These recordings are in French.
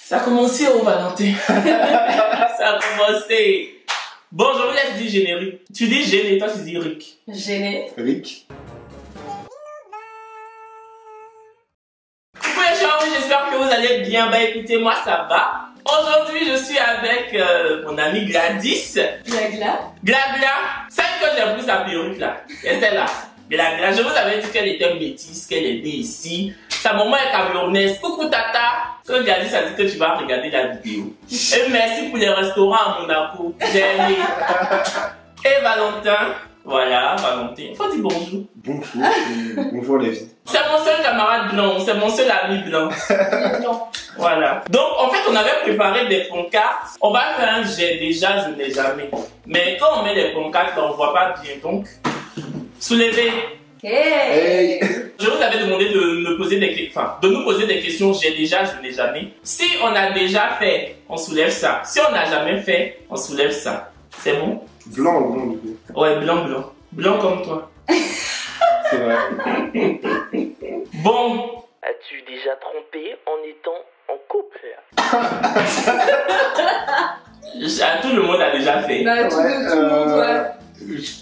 Ça a commencé au Valentin. Ça a commencé. Bon, je vous laisse dire générique. Tu dis gêné, toi tu dis Rick. Gêné. Rick. Coucou les gens, j'espère que vous allez bien. Bah écoutez, moi ça va. Aujourd'hui, je suis avec mon amie Gladys. Glagla. Glagla, celle que j'ai pris sa perruque là. Et celle-là. Glagla, je vous avais dit qu'elle était métisse, qu'elle était ici. Sa maman est camerounaise. Coucou Tata. Quand Gladys a dit que tu vas regarder la vidéo. Et merci pour les restaurants à Monaco. J'ai aimé. Et Valentin. Voilà, Valentin. Faut dire bonjour. Bonjour. Bonjour la vie. C'est mon seul camarade blanc. C'est mon seul ami blanc. Non. Voilà. Donc, en fait, on avait préparé des pancartes. On va faire un j'ai déjà, je n'ai jamais. Mais quand on met des pancartes, on ne voit pas bien. Donc, soulevez. Hey. Je vous avais demandé de me poser des questions, enfin, de nous poser des questions j'ai déjà, je n'ai jamais. Si on a déjà fait, on soulève ça. Si on n'a jamais fait, on soulève ça. C'est bon? Blanc du coup. Ouais, blanc, blanc. Blanc comme toi. C'est vrai. Bon. As-tu déjà trompé en étant en couple? Tout le monde a déjà fait. Bah, tout le monde, ouais.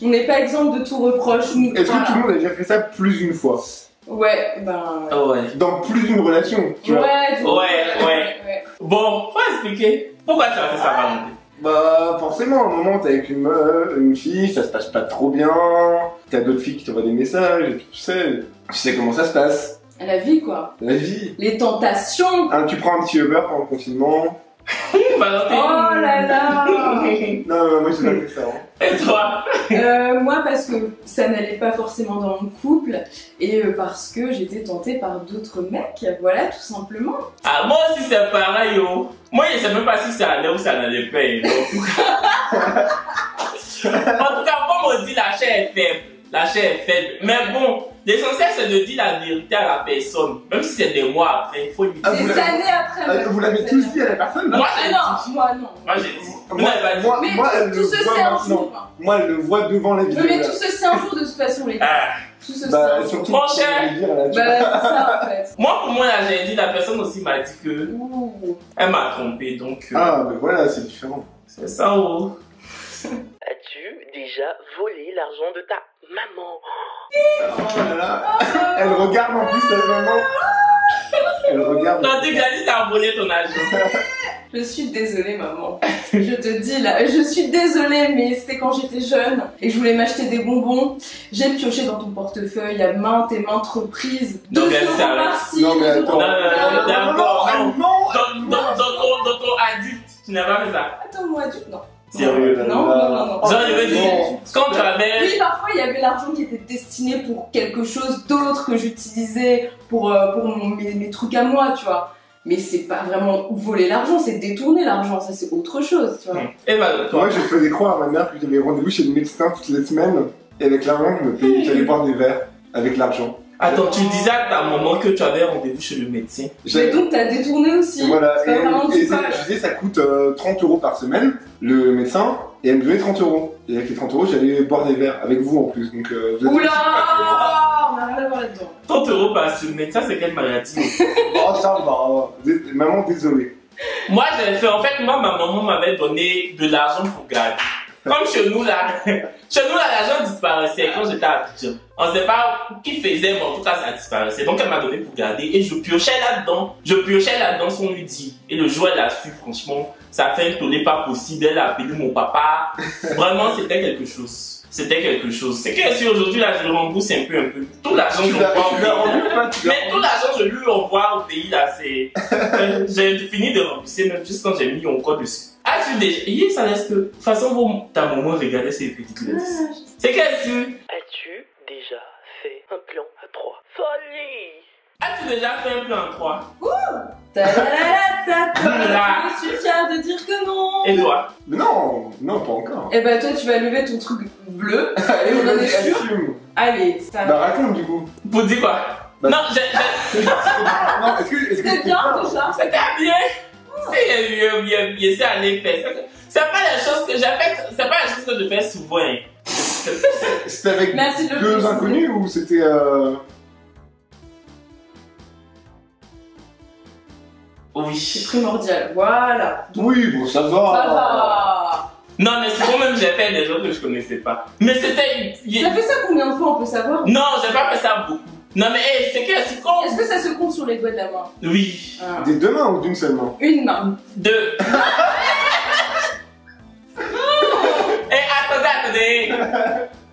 On n'est pas exemple de tout reproche. Nous. Est-ce que tout le monde a déjà fait ça plus d'une fois? Ouais, ben. Ouais. Dans plus d'une relation, tu vois. Ouais. Bon, faut expliquer. Pourquoi tu as fait ça, Valentin? Bah forcément, à un moment t'es avec une fille, ça se passe pas trop bien, t'as d'autres filles qui t'envoient des messages, et puis tu sais comment ça se passe. La vie, quoi. La vie. Les tentations. Hein, tu prends un petit Uber pendant le confinement. Valentin. Oh là là. Non, moi j'ai pas fait ça. Hein. Et toi? Moi, parce que ça n'allait pas forcément dans mon couple et parce que j'étais tentée par d'autres mecs, voilà, tout simplement. Ah, moi aussi c'est pareil, oh. Moi je sais même pas si ça allait ou ça n'allait pas. En tout cas, comme on dit, la chair est faible. La chair est faible. Mais bon, l'essentiel c'est de dire la vérité à la personne. Même si c'est des mois après, il faut lui dire. Des années après. Vous l'avez tous dit à la personne là? Moi Ah j'ai non, dit. moi non. Moi j'ai dit. Vous n'avez pas dit. Mais elle tout le se voit sait un maintenant. jour. Moi, elle le voit devant la vidéo. Mais là. tout se sait un jour de toute façon, les gars. Ah. Tout se sait un Bah, jour. surtout, Mon tu cher. vas dire, là, tu Bah, vois. c'est ça en fait. Moi pour moi là j'ai dit, la personne aussi m'a dit que Ouh. elle m'a trompé donc. Ah, mais voilà, c'est différent. C'est ça, oh. As-tu déjà volé l'argent de ta maman? Oh là là. Elle regarde en plus, la maman. Elle regarde. T'as dit Gladys t'as volé ton argent. Je suis désolée, maman. Je te dis là, je suis désolée, mais c'était quand j'étais jeune et que je voulais m'acheter des bonbons. J'ai pioché dans ton portefeuille à maintes et maintes reprises. Donc, 2 elle euros s'arrête. par-ci, Non, mais 2 euros attends. par-là. D'accord, non. Non. Dans ton adulte, tu n'as pas fait ça. Attends, moi, adulte, non. Sérieux? Non. Genre, je veux dire, Non. quand tu avais. Oui, parfois il y avait l'argent qui était destiné pour quelque chose d'autre que j'utilisais pour mes trucs à moi, tu vois. Mais c'est pas vraiment voler l'argent, c'est détourner l'argent, ça c'est autre chose, tu vois. Et bah, toi. Moi, je faisais croire à ma mère que j'avais rendez-vous chez le médecin toutes les semaines. Et avec l'argent, je me payais, j'allais boire des verres avec l'argent. Attends, tu disais à ta maman que tu avais rendez-vous chez le médecin. Mais donc t'as détourné aussi. Voilà, C'est pas vraiment et du je disais ça coûte 30 € par semaine, le médecin, et elle me donnait 30 €. Et avec les 30 €, j'allais boire des verres, avec vous en plus, donc vous êtes... Oula, on a rien à voir là-dedans. 30 € par semaine, ça c'est quelle maladie? Oh ça va, maman désolé. Moi j'ai fait, en fait, moi ma maman m'avait donné de l'argent pour garder. Comme chez nous là, l'argent disparaissait quand j'étais à Abidjan. On sait pas qui faisait, mais en tout cas ça disparaissait. Donc elle m'a donné pour garder et je piochais là-dedans sans lui dire. Et le jour elle a su, franchement, ça a fait un tollé pas possible. Elle a appelé mon papa. Vraiment c'était quelque chose. C'était quelque chose. C'est que si aujourd'hui là je le rembourse un peu. Tout l'argent je l'envoie au pays. Mais tout l'argent je lui envoie au pays là, c'est. J'ai fini de rembourser même juste quand j'ai mis encore dessus. As-tu déjà. Hier ça laisse que. De toute façon, ta maman regardait ces petites glaces. C'est qu'est-ce As-tu déjà fait un plan à 3? Folie! As-tu déjà fait un plan en 3? Je suis fière de dire que non. Et toi? Mais non, pas encore. Et bah toi tu vas lever ton truc bleu. Allez, on en est sûr. assume. Allez, ça Bah raconte du coup. Pour dire quoi? Bah, Non, Non, est-ce que C'était bien déjà. c'était bien. C'est aller faire. C'est pas la chose que j'ai fait, c'est pas la chose que je fais souvent. Hein. C'était avec Merci de le deux préciser. inconnus ou c'était Oui. C'est primordial. Voilà. Oui, bon, ça va. Ça va. Non, mais souvent même j'ai fait des gens que je connaissais pas. Mais c'était. T'as fait ça combien de fois, on peut savoir? Non, j'ai pas fait ça beaucoup. Non, mais hey, c'est que c'est con. Est-ce que ça se compte sur les doigts de la main? Oui. Ah. Des deux mains ou d'une seule main? Une main. Deux. Attendez.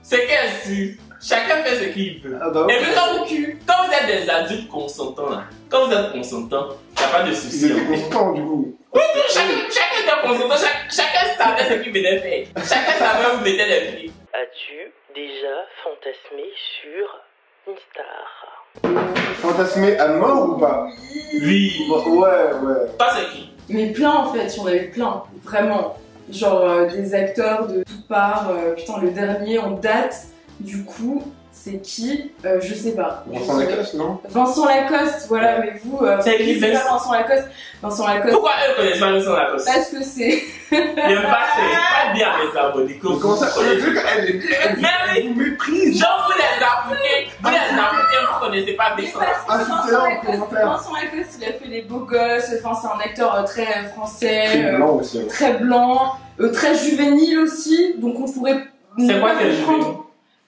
C'est que si chacun fait ce qu'il veut. Ah bah ouais. Et puis quand vous êtes des adultes consentants là, quand vous êtes consentants, y a pas de souci. Ils étaient constants du coup. Oui, chacun était consentant, chacun savait ce qu'il venait faire. Chacun savait où mettait les pieds. As-tu déjà fantasmé sur une star? Fantasmé à mort ou pas? Oui. Bon, ouais. Pas c'est qui. Mais plein en fait, il y en avait plein. Vraiment. Genre des acteurs de toutes parts. Putain, le dernier en date, du coup, c'est qui? Je sais pas. Vincent Lacoste, non? Vincent Lacoste, voilà, mais vous, C'est qui, connaissez pas Vincent Lacoste? Vincent Lacoste. Pourquoi eux connaissent pas Vincent Lacoste? Parce que c'est. Il aime pas bien les abonnés. Mais comment ça? Le truc, elle est bien. Mais Elle vous méprise. genre vous les Africains, vous connaissez pas Mais Vincent parce Lacoste. que Insultez-le en commentaire. Vincent Lacoste, il a fait les beaux gosses, enfin, c'est un acteur très français, Très blanc aussi. Hein. très blanc, très juvénile aussi, donc on pourrait. C'est quoi pas quel comprendre. juvénile?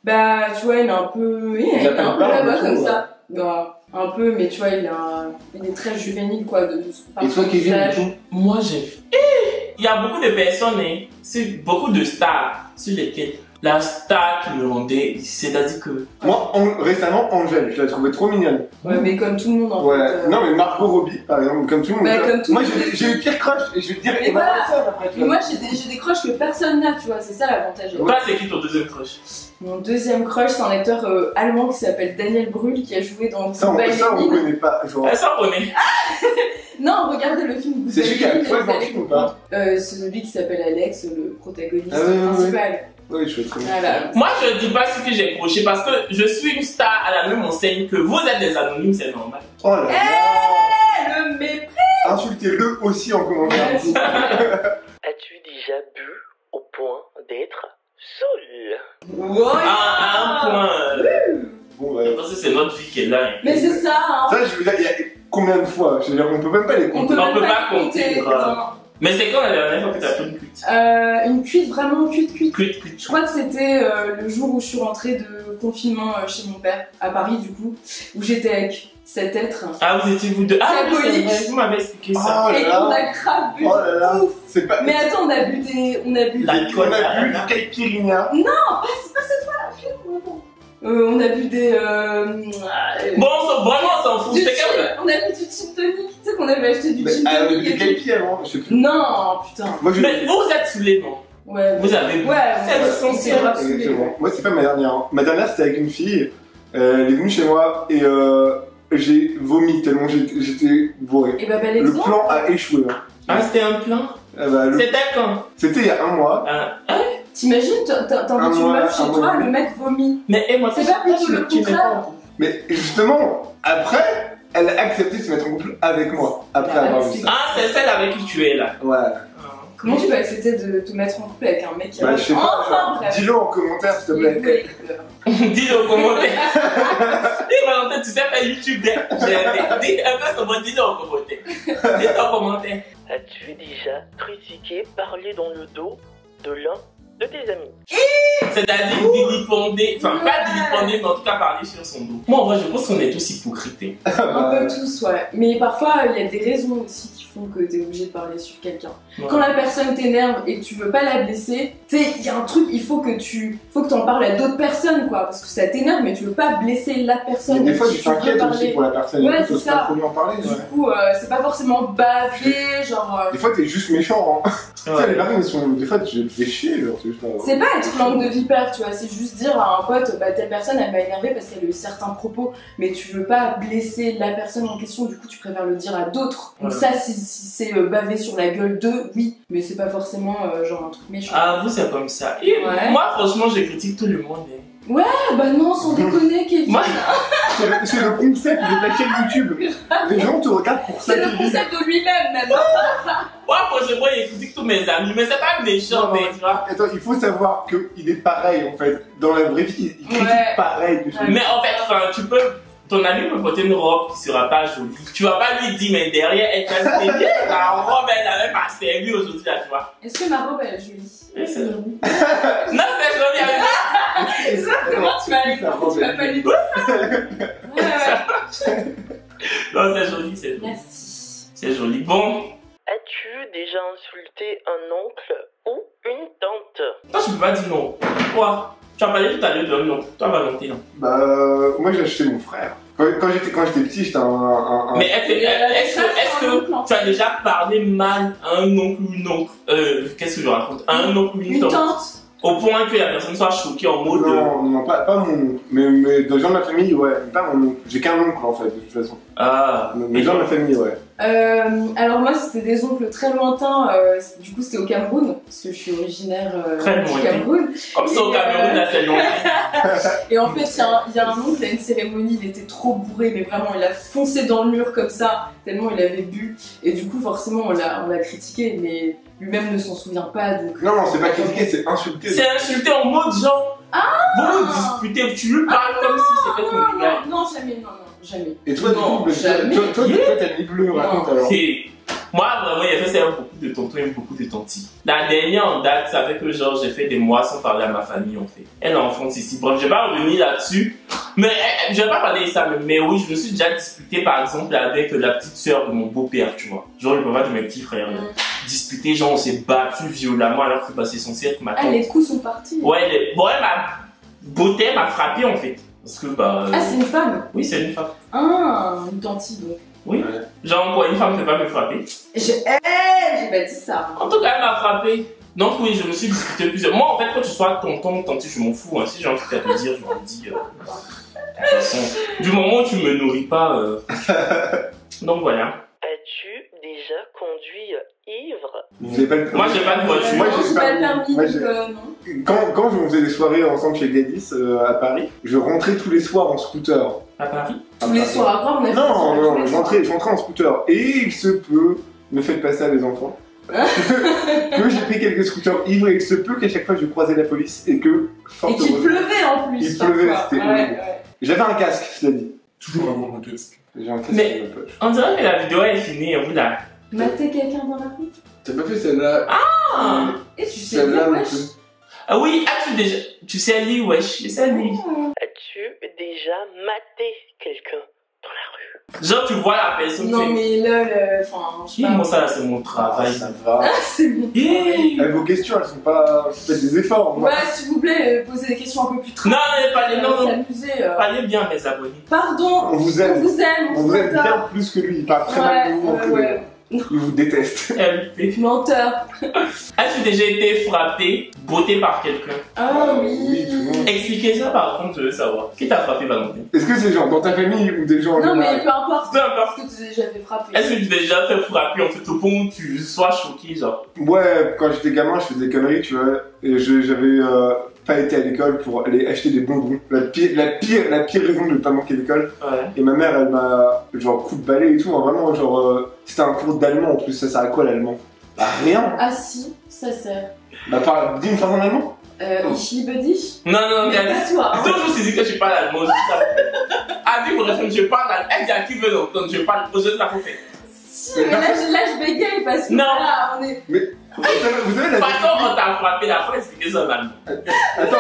Bah, tu vois, il est un peu. Il est appelle un peu pas, là-bas mais comme tout, ça. Bah, un peu, mais tu vois, il est très juvénile, quoi. Et toi, Kevin, du coup? Moi, il y a beaucoup de personnes, hein, beaucoup de stars sur lesquelles la star qui me rendait, c'est-à-dire que. Moi, récemment, Angèle, je la trouvais trop mignonne. Ouais, mais comme tout le monde en Ouais. fait. Non, mais Margot Robbie, par exemple, comme tout le monde. Bah, comme tout Moi, le monde. j'ai eu pire crush et je vais te dire, Mais Emma voilà. Watson après, tu Mais vois. moi, j'ai des crushs que personne n'a, tu vois, c'est ça l'avantage. Ouais. Toi, c'est qui ton deuxième crush? Mon deuxième crush, c'est un acteur allemand qui s'appelle Daniel Brühl, qui a joué dans Ça, on Goodbye on Lenin. connaît pas. Genre. Elle s'en connaît. Non, regardez le film C'est Goodbye celui qui a Lenin, quoi vous dans le allez film ou comprendre. pas? C'est celui qui s'appelle Alex, le protagoniste Ah ouais, ouais, principal. Oui, je fais très bien. Voilà. Moi, je dis pas ce que j'ai croché parce que je suis une star à la même enseigne que vous êtes des anonymes, c'est normal. Oh là là. Le mépris. Insultez-le aussi en commentaire. As-tu déjà bu au point d'être saoul? Wow. À un point. Bon, ouais. Parce que c'est notre vie qui est là. Hein. Mais c'est ça, hein. Ça, je veux dire, il y a combien de fois? Je veux dire, on peut même pas les On compter. peut On même peut pas pas compter. compter, grave. Mais c'est quand la dernière fois que t'as fait une cuite? Une cuite, vraiment cuite. Cuite. Je crois que c'était le jour où je suis rentrée de confinement chez mon père, à Paris du coup, où j'étais avec cet être. Ah, vous étiez vous deux. Ah, oui, c'est Diabolique. vrai, vous m'avez expliqué ça. Oh là Et là. on a grave bu. Oh là là. Ouf. C'est pas. Mais attends, on a bu L'alcool. On a bu du caipirinha. c'est pas cette fois-là. On a bu des. Bon, vraiment, on s'en fout. Du C'est gin. comme ça. On a bu du gin tonic. Tu sais qu'on avait acheté du Mais gin on a bu tonic du et tout. caipi avant, je sais plus. Non, putain. Moi, je. Mais vous êtes saoulés, non? Ouais. Vous avez bu. Ouais, C'est essentiel. grave saoulé. Exactement. Moi, c'est pas ma dernière. Hein. Ma dernière, c'était avec une fille. Elle est venue chez moi et j'ai vomi tellement j'étais bourré. Et bah, bel Le exemple. plan a échoué. Hein. Ah, c'était un plan? Ah bah, C'était quand? C'était il y a un mois. Ah, T'imagines, t'invites Un une mois, meuf chez un toi, mois. le mec vomit. mais et moi, C'est pas plutôt le contraire? Mais justement, après, elle a accepté de se mettre en couple avec moi. Après Bah, avoir c'est- vu ça. Ah, c'est celle avec qui tu es là. Ouais. Comment tu peux accepter de te mettre en couple avec un mec qui a. Bah, je sais pas. Enfin, bref. Dis-le en commentaire, s'il te plaît. Dis-le au commentaire. Et Valentin, tu sais faire YouTube. Dis un peu sur moi, dis-le en commentaire. Dis-le en commentaire. As-tu déjà critiqué, parlé dans le dos de l'un de tes amis? C'est-à-dire vilipender, enfin pas vilipender, mais en tout cas parler sur son dos. Moi en vrai, je pense qu'on est tous hypocrites. Un peu tous, ouais. Mais parfois, il y a des raisons aussi qui font que t'es obligé de parler sur quelqu'un. Ouais. Quand la personne t'énerve et que tu veux pas la blesser, tu sais, il y a un truc, il faut que t'en parles à d'autres personnes, quoi. Parce que ça t'énerve, mais tu veux pas blesser la personne. Mais des fois, avec tu qui veux t'inquiètes aussi parler. pour la personne. Ouais, et tout, c'est t'oses pas ça. trop lui en parler. Du Ouais. coup, c'est pas forcément baver, genre. Des fois, t'es juste méchant. Hein. Tu sais, les Ouais. personnes, elles sont. Des fois, tu te fais chier. Genre, c'est juste pas. C'est pas être langue de vipère, tu vois, c'est juste dire à un pote, bah telle personne elle m'a énervé parce qu'elle a eu certains propos, mais tu veux pas blesser la personne en question, du coup tu préfères le dire à d'autres. Donc Ouais. ça, si c'est baver sur la gueule d'eux, oui, mais c'est pas forcément genre un truc méchant. Ah, vous c'est comme ça. Et Ouais. moi franchement, je critique tout le monde. Hein. Ah bah non, sans déconner, Kevin. Moi, C'est le concept de ta chaîne YouTube. Les gens te regardent pour ça. C'est le Kevin. concept de lui-même, même. moi franchement, je critique tous mes amis, mais c'est pas méchant, Non, mais tu vois. Attends, il faut savoir qu'il est pareil en fait. Dans la vraie vie, il critique Ouais. pareil que celui. Mais en fait, enfin, tu peux. ton ami peut porter une robe qui sera pas jolie. Tu vas pas lui dire, mais derrière, elle t'a dit, la robe, elle n'avait pas servi aujourd'hui, là, tu vois. Est-ce que ma robe elle est jolie? Oui, c'est joli. Non, c'est joli, avec Exactement, tu m'as pas lu ça. Ouais. Non, c'est joli, c'est joli. Merci. C'est joli. Bon. As-tu déjà insulté un oncle ou une tante? Toi, je peux pas dire non. Quoi? Tu as parlé tout à l'heure d'un nom. Toi, Valentin. Bah, moi j'ai acheté mon frère. Quand j'étais petit, j'étais un... Mais est-ce que tu as déjà parlé mal à un oncle ou une oncle? Qu'est-ce que je raconte? À un oncle ou une tante? Au point que la personne soit choquée en mode. Non, pas mon oncle. Mais des gens de ma famille, ouais. Pas mon oncle. J'ai qu'un oncle en fait, de toute façon. Ah. Les gens de ma famille, ouais. Alors moi c'était des oncles très lointains, du coup c'était au Cameroun, parce que je suis originaire du Cameroun. Comme c'est au Cameroun, là c'est loin. Et en fait il y a un oncle à une cérémonie, il était trop bourré, mais vraiment il a foncé dans le mur comme ça, tellement il avait bu. Et du coup forcément on l'a critiqué, mais lui-même ne s'en souvient pas. Donc, non, c'est pas critiqué, c'est insulté. C'est insulté en mode genre. Vous vous disputez, tu lui parles comme si c'était ton gars. Non, jamais, non. Jamais. Et toi, non, du coup, toi, t'as mis bleu, raconte alors. Moi, vraiment, il y a fait ça beaucoup de tontons et beaucoup de tantis. La dernière en date, ça fait que genre, j'ai fait des mois sans parler à ma famille, en fait. Elle est en France ici. Bref, je vais pas revenir là-dessus. Mais, je vais pas parler de ça, mais oui, je me suis déjà disputé, par exemple, avec la petite sœur de mon beau-père, tu vois. Genre, le papa de mes petits frères. Disputé, genre, on s'est battu violemment alors que c'est censé être ma tante. Ah, les coups sont partis. Ouais, bon, elle m'a beauté, m'a frappé, en fait. Parce que, bah. Ah, c'est une femme? Oui, c'est une femme. Ah, une tantine, donc. Oui. Ouais. Genre, quoi, une femme ne peut pas me frapper. J'ai pas dit ça. En tout cas, elle m'a frappé. Donc, oui, je me suis disputé plusieurs. Moi, en fait, quand tu sois tonton, tantine, je m'en fous. Hein. Si j'ai un truc à te dire, je m'en dis. De toute façon, du moment où tu me nourris pas. Donc, voilà. As-tu déjà conduit ivre? Vous avez pas le... Moi, j'ai pas de voiture. Moi, j'ai pas le permis, donc non. Quand je faisais des soirées ensemble chez Gladys à Paris, je rentrais tous les soirs en scooter. À Paris? Tous les soirs, après on a fait Non, je rentrais en scooter. Et il se peut, ne faites pas ça les enfants, que j'ai pris quelques scooters ivres et il se peut qu'à chaque fois je croisais la police et que... Et qu'il pleuvait en plus. Il pleuvait, c'était horrible. Ouais. J'avais un casque, cela dit. Toujours avoir un casque. J'ai un casque Mais dans ma poche. on dirait que la vidéo est finie, vous là. Mater quelqu'un dans la rue? T'as pas fait celle-là? Ah! Et tu sais Celle-là, bien, non wesh. plus. Ah oui, as-tu déjà. Tu sais lire, wesh. Je sais lire. As-tu déjà maté quelqu'un dans la rue? Genre, tu vois la personne. Non, mais là, enfin, je sais Oui, pas. moi, ça, c'est mon travail. Ça va. Ah, c'est bon. Yeah. Vos questions, elles sont pas... Faites des efforts. Moi. Ouais, s'il vous plaît, posez des questions un peu plus Non, mais parlez, non. s'amuser. Parlez bien, mes abonnés. Pardon, On vous aime. on On vous aime s'entend. bien plus que lui. Il parle très mal de vous en plus. Ouais. Il vous déteste. MP. Menteur. As-tu déjà été frappé, botté par quelqu'un? Ah Oui, tout le oui. monde. Expliquez ça par contre, je veux savoir. Qui t'a frappé, Valentin? Est-ce que c'est genre dans ta famille ou des gens en Non, mais général? peu importe. Peu importe. Est-ce que tu t'es déjà fait frapper? Est-ce que tu t'es déjà fait frapper en fait au point où tu sois choqué, genre? Ouais, quand j'étais gamin, je faisais des conneries, tu vois. Et j'avais pas été à l'école pour aller acheter des bonbons. La pire raison de ne pas manquer l'école. Ouais. Et ma mère, elle m'a genre coup de balai et tout. Hein, vraiment, genre, c'était un cours d'allemand en plus. Ça sert à quoi l'allemand? Bah rien. Ah si, ça sert. Bah dis une phrase en allemand. Ich liebe dich. Non, Mais regarde. tais-toi. Hein. Toujours si dis que je parle allemand. Ah, oui, pour répondre, je parle allemand. Elle dit à qui veut l'entendre, je parle. Je ne la fais. Si, mais là je bégaye parce que Non. là, on est... Vous savez De la toute façon, on t'a frappé la fois, expliquez ça en allemand. Attends,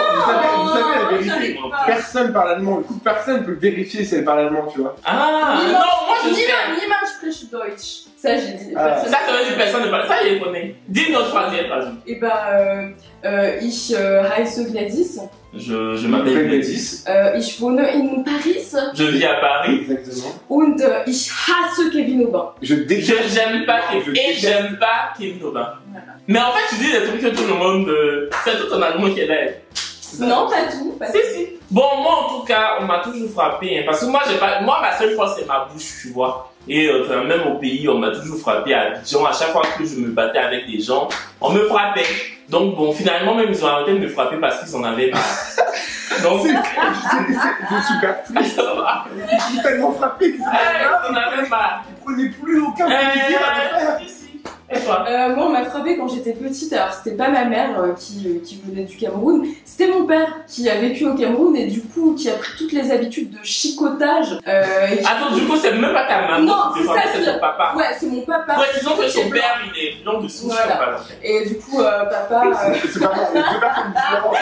vous savez la vérité. j'arrive pas. Personne parle allemand. Du coup, personne peut vérifier si elle parle allemand, tu vois. Ah, non, moi je sais. Niemand spricht Deutsch. Ça, j'ai dit. Ah. Personne. Ça, ça veut dire personne ne parle. Ça, il est connaît. Dis une autre phrase, il est traduit. Et bah, ich heiße Gladys. Je m'appelle Gladys. Ich wohne in Paris. Je vis à Paris. Exactement. Und ich hasse Kevin Aubin. Je déteste. J'aime pas Je Kevin. Et déteste. j'aime pas Kevin Aubin. Voilà. Mais en fait, tu dis des trucs que tout le monde. C'est tout en allemand qui est là. Non, pas tout. Pas tout. Si. Bon, moi en tout cas, on m'a toujours frappé. Hein, parce que moi, j'ai pas. Moi, ma seule force, c'est ma bouche, tu vois. Et enfin, même au pays, on m'a toujours frappé à Abidjan. À chaque fois que je me battais avec des gens, on me frappait. Donc bon, finalement, même ils ont arrêté de me frapper parce qu'ils en avaient marre. Donc, C'est super triste. ça va. Je suis tellement frappé que Ils en avaient marre. vous prenez plus aucun plaisir à le faire. Si. Et toi? Moi, on m'a frappé quand j'étais petite. Alors, c'était pas ma mère qui venait du Cameroun. C'était mon père qui a vécu au Cameroun et du coup, qui a pris toutes les habitudes de chicotage. Attends, du coup, c'est même pas ta maman. Non, c'est ton papa. Ouais, c'est mon papa. Ouais, disons que son père, il est blanc de souche. Voilà. Et du coup, papa... C'est pas bon, on est deux personnes différentes.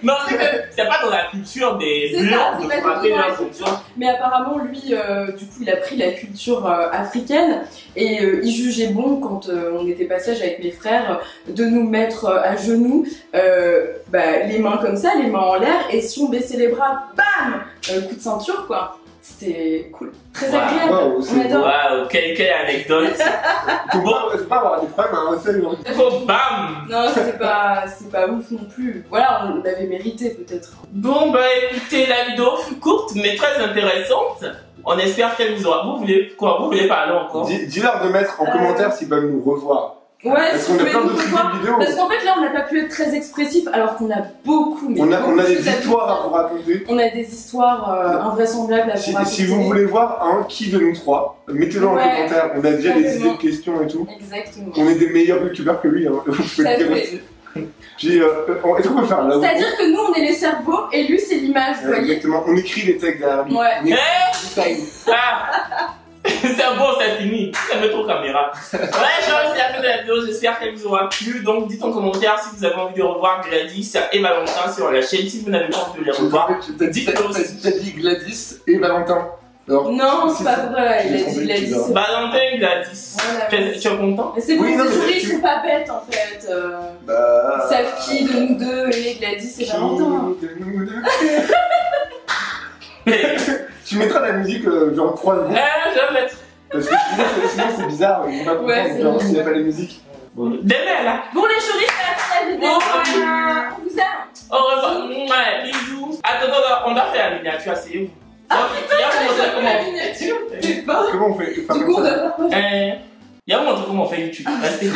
Non, c'est pas dans la culture des blancs de frapper leur culture. Mais apparemment, lui, du coup, il a pris la culture africaine et il jugeait bon, quand on était passage avec mes frères, de nous mettre à genoux, les mains comme ça, les mains en l'air, et si on baissait les bras, bam, coup de ceinture, quoi. C'était cool. Très agréable. Wow, on adore. Waouh, quelle anecdote. Faut pas avoir des problèmes à un seul. Oh, bam. Non, c'est pas ouf non plus. Voilà, on l'avait mérité peut-être. Bon, bah écoutez, la vidéo fut courte mais très intéressante. On espère qu'elle vous aura. Vous voulez quoi? Vous voulez parler encore? Dis-leur de mettre en commentaire s'ils veulent nous revoir. Ouais, parce qu'on a plein d'autres vidéos. Parce qu'en fait là on n'a pas pu être très expressif alors qu'on a beaucoup. On a des histoires à vous raconter. On a des histoires invraisemblables à vous raconter. Si vous voulez voir un qui de nous trois, mettez-le en commentaire. On a déjà des idées de questions et tout. Exactement. On est des meilleurs youtubeurs que lui. Hein. Vous pouvez le dire aussi. Est-ce qu'on peut faire là? C'est-à-dire que nous on est les cerveaux et lui c'est l'image, vous voyez. Exactement. On écrit les textes derrière lui. Ouais. C'est bon, c'est fini. Ça met trop caméra. Ouais, c'est la fin de la vidéo. J'espère qu'elle vous aura plu. Donc, dites en commentaire si vous avez envie de revoir Gladys et Valentin sur la chaîne. Si vous n'avez pas envie de les revoir, dites-le aussi. T'as dit Gladys et Valentin. Alors, non, c'est pas vrai. Il a dit Gladys. Valentin et Gladys. Voilà. Tu es content? Mais c'est bon, ces jurys ils sont pas bêtes en fait. Ils savent qui de nous deux et Gladys et Valentin. Tu mettras la musique genre 3 secondes. Je vais mettre. Parce que sinon c'est bizarre, ils vont pas comprendre genre s'il n'y a pas les musiques. Demain là. Bon les jurys, c'est la fin de la vidéo. On vous aime. Au revoir. Ouais, bisous. Attends, on doit faire la miniature, asseyez-vous. Ah putain, la miniature. Comment on fait? Du coup on doit faire quoi? Il y a un moment comment on fait YouTube. Restez.